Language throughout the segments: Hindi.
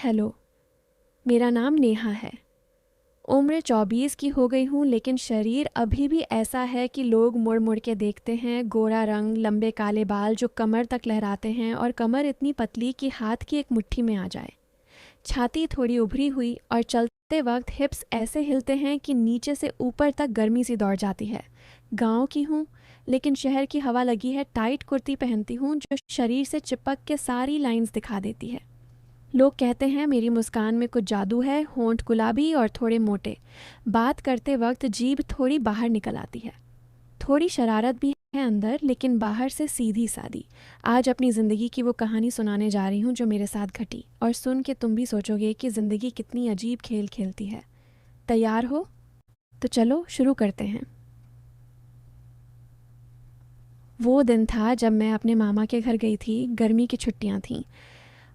हेलो, मेरा नाम नेहा है। उम्र 24 की हो गई हूँ, लेकिन शरीर अभी भी ऐसा है कि लोग मुड़ मुड़ के देखते हैं। गोरा रंग, लंबे काले बाल जो कमर तक लहराते हैं और कमर इतनी पतली कि हाथ की एक मुट्ठी में आ जाए। छाती थोड़ी उभरी हुई और चलते वक्त हिप्स ऐसे हिलते हैं कि नीचे से ऊपर तक गर्मी सी दौड़ जाती है। गांव की हूँ, लेकिन शहर की हवा लगी है। टाइट कुर्ती पहनती हूँ जो शरीर से चिपक के सारी लाइंस दिखा देती है। लोग कहते हैं मेरी मुस्कान में कुछ जादू है। होंठ गुलाबी और थोड़े मोटे, बात करते वक्त जीभ थोड़ी बाहर निकल आती है। थोड़ी शरारत भी है अंदर, लेकिन बाहर से सीधी सादी। आज अपनी ज़िंदगी की वो कहानी सुनाने जा रही हूँ जो मेरे साथ घटी, और सुन के तुम भी सोचोगे कि ज़िंदगी कितनी अजीब खेल खेलती है। तैयार हो? तो चलो शुरू करते हैं। वो दिन था जब मैं अपने मामा के घर गई थी। गर्मी की छुट्टियाँ थीं।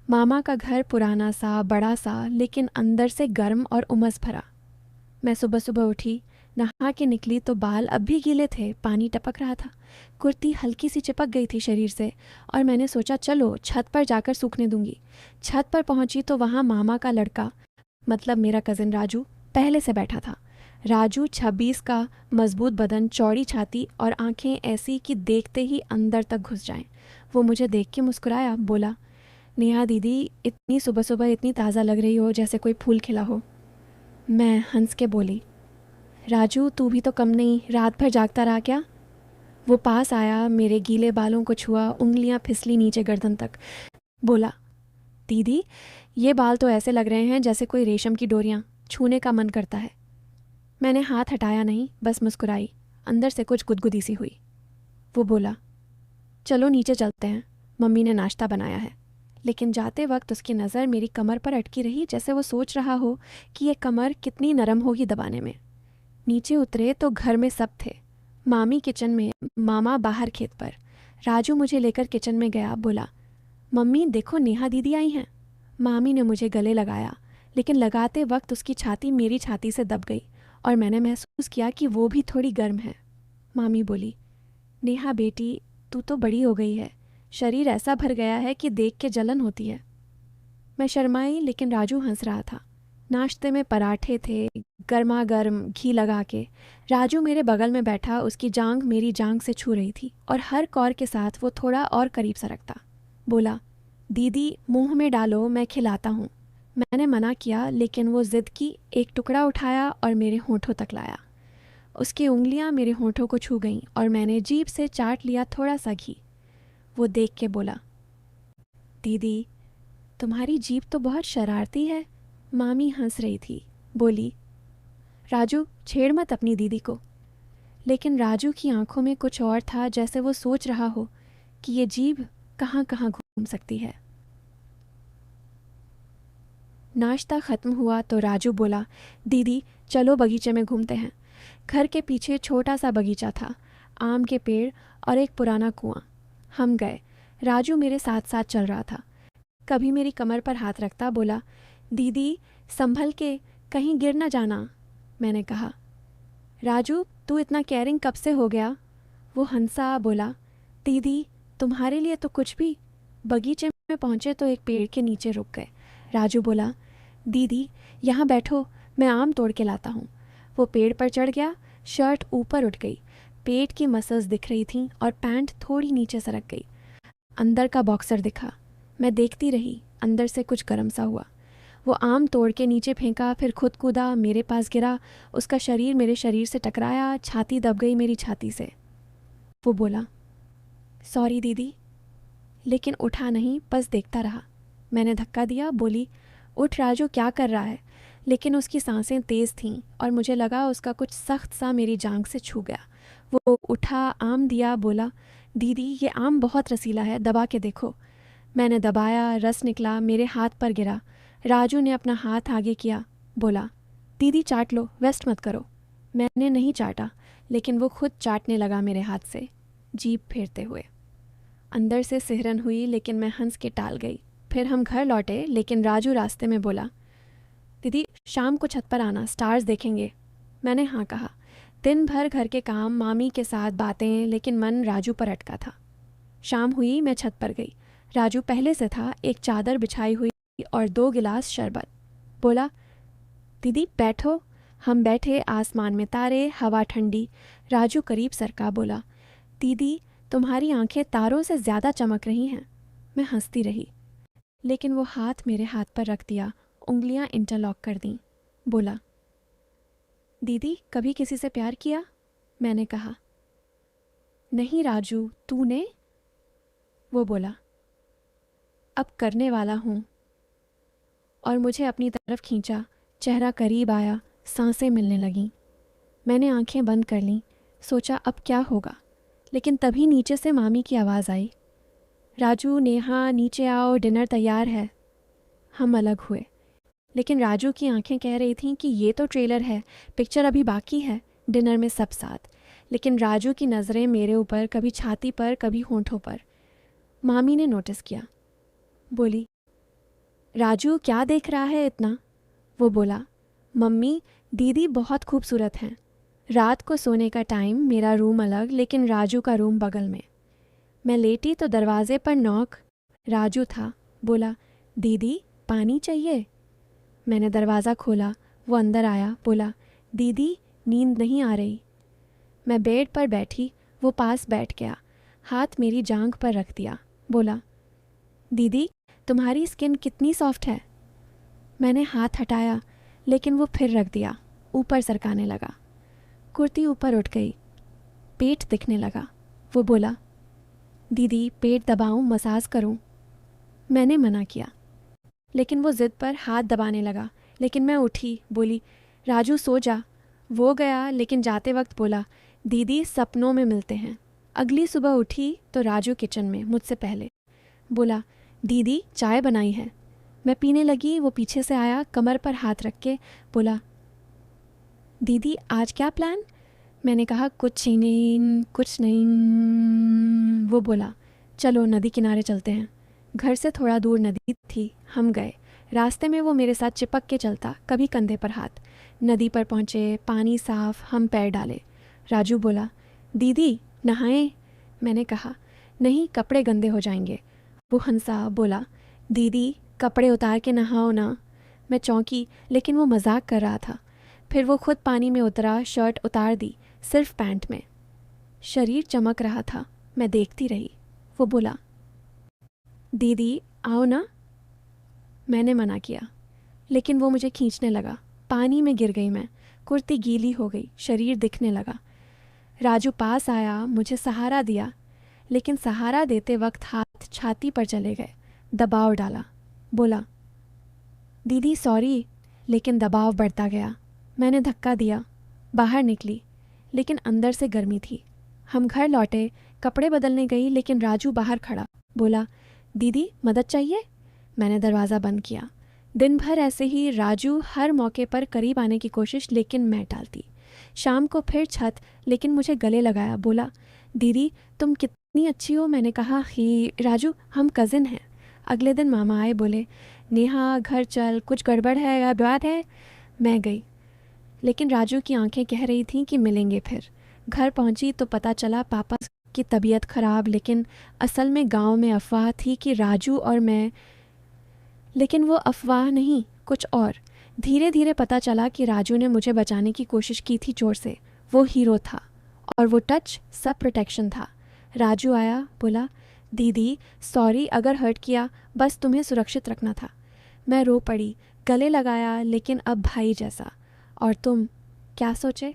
मामा का घर पुराना सा, बड़ा सा, लेकिन अंदर से गर्म और उमस भरा। मैं सुबह सुबह उठी, नहा के निकली तो बाल अब भी गीले थे, पानी टपक रहा था। कुर्ती हल्की सी चिपक गई थी शरीर से, और मैंने सोचा चलो छत पर जाकर सूखने दूंगी। छत पर पहुंची तो वहाँ मामा का लड़का, मतलब मेरा कज़िन राजू, पहले से बैठा था। राजू 26 का, मजबूत बदन, चौड़ी छाती और आंखें ऐसी कि देखते ही अंदर तक घुस जाएं। वो मुझे देख के मुस्कुराया, बोला, नेहा दीदी, इतनी सुबह सुबह इतनी ताज़ा लग रही हो जैसे कोई फूल खिला हो। मैं हंस के बोली, राजू तू भी तो कम नहीं, रात भर जागता रहा क्या? वो पास आया, मेरे गीले बालों को छुआ, उंगलियां फिसली नीचे गर्दन तक। बोला, दीदी ये बाल तो ऐसे लग रहे हैं जैसे कोई रेशम की डोरियां, छूने का मन करता है। मैंने हाथ हटाया नहीं, बस मुस्कुराई। अंदर से कुछ गुदगुदी सी हुई। वो बोला, चलो नीचे चलते हैं, मम्मी ने नाश्ता बनाया है। लेकिन जाते वक्त उसकी नज़र मेरी कमर पर अटकी रही, जैसे वो सोच रहा हो कि ये कमर कितनी नरम होगी दबाने में। नीचे उतरे तो घर में सब थे। मामी किचन में, मामा बाहर खेत पर। राजू मुझे लेकर किचन में गया, बोला, मम्मी देखो नेहा दीदी आई हैं। मामी ने मुझे गले लगाया, लेकिन लगाते वक्त उसकी छाती मेरी छाती से दब गई और मैंने महसूस किया कि वो भी थोड़ी गर्म है। मामी बोली, नेहा बेटी, तू तो बड़ी हो गई है, शरीर ऐसा भर गया है कि देख के जलन होती है। मैं शर्माई, लेकिन राजू हंस रहा था। नाश्ते में पराठे थे, गर्मा गर्म, घी लगा के। राजू मेरे बगल में बैठा, उसकी जांघ मेरी जांघ से छू रही थी और हर कौर के साथ वो थोड़ा और करीब सरकता। बोला, दीदी मुंह में डालो, मैं खिलाता हूँ। मैंने मना किया, लेकिन वो जिद की, एक टुकड़ा उठाया और मेरे होठों तक लाया। उसकी उंगलियां मेरे होठों को छू गईं और मैंने जीभ से चाट लिया थोड़ा सा घी। वो देख के बोला, दीदी तुम्हारी जीभ तो बहुत शरारती है। मामी हंस रही थी, बोली, राजू छेड़ मत अपनी दीदी को। लेकिन राजू की आंखों में कुछ और था, जैसे वो सोच रहा हो कि ये जीभ कहाँ कहाँ घूम सकती है। नाश्ता ख़त्म हुआ तो राजू बोला, दीदी चलो बगीचे में घूमते हैं। घर के पीछे छोटा सा बगीचा था, आम के पेड़ और एक पुराना कुआं। हम गए। राजू मेरे साथ साथ चल रहा था। कभी मेरी कमर पर हाथ रखता, बोला, दीदी संभल के, कहीं गिर ना जाना। मैंने कहा, राजू तू इतना केयरिंग कब से हो गया? वो हंसा, बोला, दीदी तुम्हारे लिए तो कुछ भी। बगीचे में पहुंचे तो एक पेड़ के नीचे रुक गए। राजू बोला, दीदी यहाँ बैठो, मैं आम तोड़ के लाता हूँ। वो पेड़ पर चढ़ गया। शर्ट ऊपर उठ गई, पेट की मसल्स दिख रही थीं और पैंट थोड़ी नीचे सरक गई। अंदर का बॉक्सर दिखा। मैं देखती रही, अंदर से कुछ गर्म सा हुआ। वो आम तोड़ के नीचे फेंका, फिर खुद कूदा, मेरे पास गिरा। उसका शरीर मेरे शरीर से टकराया, छाती दब गई मेरी छाती से। वो बोला, सॉरी दीदी, लेकिन उठा नहीं, बस देखता रहा। मैंने धक्का दिया, बोली, उठ राजू, क्या कर रहा है? लेकिन उसकी सांसें तेज़ थीं और मुझे लगा उसका कुछ सख्त सा मेरी जांघ से छू गया। वो उठा, आम दिया, बोला, दीदी ये आम बहुत रसीला है, दबा के देखो। मैंने दबाया, रस निकला, मेरे हाथ पर गिरा। राजू ने अपना हाथ आगे किया, बोला, दीदी चाट लो, वेस्ट मत करो। मैंने नहीं चाटा, लेकिन वो खुद चाटने लगा मेरे हाथ से, जीभ फेरते हुए। अंदर से सिहरन हुई, लेकिन मैं हंस के टाल गई। फिर हम घर लौटे, लेकिन राजू रास्ते में बोला, दीदी शाम को छत पर आना, स्टार्स देखेंगे। मैंने हाँ कहा। दिन भर घर के काम, मामी के साथ बातें, लेकिन मन राजू पर अटका था। शाम हुई, मैं छत पर गई। राजू पहले से था, एक चादर बिछाई हुई और 2 गिलास शरबत। बोला, दीदी बैठो। हम बैठे, आसमान में तारे, हवा ठंडी। राजू करीब सरका, बोला, दीदी तुम्हारी आंखें तारों से ज़्यादा चमक रही हैं। मैं हंसती रही, लेकिन वो हाथ मेरे हाथ पर रख दिया, उंगलियां इंटरलॉक कर दी। बोला, दीदी कभी किसी से प्यार किया? मैंने कहा, नहीं राजू, तूने? वो बोला, अब करने वाला हूँ। और मुझे अपनी तरफ खींचा, चेहरा करीब आया, सांसें मिलने लगीं। मैंने आंखें बंद कर लीं, सोचा अब क्या होगा। लेकिन तभी नीचे से मामी की आवाज़ आई, राजू नेहा नीचे आओ, डिनर तैयार है। हम अलग हुए, लेकिन राजू की आंखें कह रही थीं कि ये तो ट्रेलर है, पिक्चर अभी बाकी है, डिनर में सब साथ। लेकिन राजू की नज़रें मेरे ऊपर, कभी छाती पर कभी होंठों पर। मामी ने नोटिस किया, बोली, राजू क्या देख रहा है इतना? वो बोला, मम्मी दीदी बहुत खूबसूरत हैं। रात को सोने का टाइम, मेरा रूम अलग लेकिन राजू का रूम बगल में। मैं लेटी तो दरवाजे पर नॉक। राजू था। बोला, दीदी पानी चाहिए? मैंने दरवाज़ा खोला, वो अंदर आया, बोला, दीदी नींद नहीं आ रही। मैं बेड पर बैठी, वो पास बैठ गया, हाथ मेरी जांघ पर रख दिया। बोला, दीदी तुम्हारी स्किन कितनी सॉफ्ट है। मैंने हाथ हटाया, लेकिन वो फिर रख दिया, ऊपर सरकाने लगा। कुर्ती ऊपर उठ गई, पेट दिखने लगा। वो बोला, दीदी पेट दबाऊं, मसाज करूं? मैंने मना किया, लेकिन वो ज़िद पर हाथ दबाने लगा। लेकिन मैं उठी, बोली, राजू सो जा। वो गया, लेकिन जाते वक्त बोला, दीदी सपनों में मिलते हैं। अगली सुबह उठी तो राजू किचन में, मुझसे पहले। बोला, दीदी चाय बनाई है। मैं पीने लगी, वो पीछे से आया, कमर पर हाथ रख के बोला, दीदी आज क्या प्लान? मैंने कहा, कुछ ही नहीं, कुछ नहीं। वो बोला, चलो नदी किनारे चलते हैं। घर से थोड़ा दूर नदी थी, हम गए। रास्ते में वो मेरे साथ चिपक के चलता, कभी कंधे पर हाथ। नदी पर पहुँचे, पानी साफ, हम पैर डाले। राजू बोला, दीदी नहाएं? मैंने कहा, नहीं कपड़े गंदे हो जाएंगे। वो हंसा, बोला, दीदी कपड़े उतार के नहाओ ना। मैं चौंकी, लेकिन वो मजाक कर रहा था। फिर वो खुद पानी में उतरा, शर्ट उतार दी, सिर्फ पैंट में। शरीर चमक रहा था, मैं देखती रही। वो बोला, दीदी आओ ना। मैंने मना किया, लेकिन वो मुझे खींचने लगा। पानी में गिर गई मैं, कुर्ती गीली हो गई, शरीर दिखने लगा। राजू पास आया, मुझे सहारा दिया, लेकिन सहारा देते वक्त हाथ छाती पर चले गए, दबाव डाला। बोला, दीदी सॉरी, लेकिन दबाव बढ़ता गया। मैंने धक्का दिया, बाहर निकली, लेकिन अंदर से गर्मी थी। हम घर लौटे, कपड़े बदलने गई, लेकिन राजू बाहर खड़ा। बोला, दीदी मदद चाहिए? मैंने दरवाज़ा बंद किया। दिन भर ऐसे ही राजू हर मौके पर करीब आने की कोशिश, लेकिन मैं टालती। शाम को फिर छत, लेकिन मुझे गले लगाया। बोला, दीदी तुम कितनी अच्छी हो। मैंने कहा, ही राजू हम कज़िन हैं। अगले दिन मामा आए, बोले, नेहा घर चल, कुछ गड़बड़ है या बात है? मैं गई, लेकिन राजू की आंखें कह रही थीं कि मिलेंगे फिर। घर पहुंची तो पता चला पापा की तबीयत ख़राब, लेकिन असल में गांव में अफवाह थी कि राजू और मैं, लेकिन वो अफवाह नहीं, कुछ और। धीरे धीरे पता चला कि राजू ने मुझे बचाने की कोशिश की थी जोर से। वो हीरो था, और वो टच सब प्रोटेक्शन था। राजू आया, बोला, दीदी सॉरी अगर हर्ट किया, बस तुम्हें सुरक्षित रखना था। मैं रो पड़ी, गले लगाया, लेकिन अब भाई जैसा। और तुम क्या सोचे?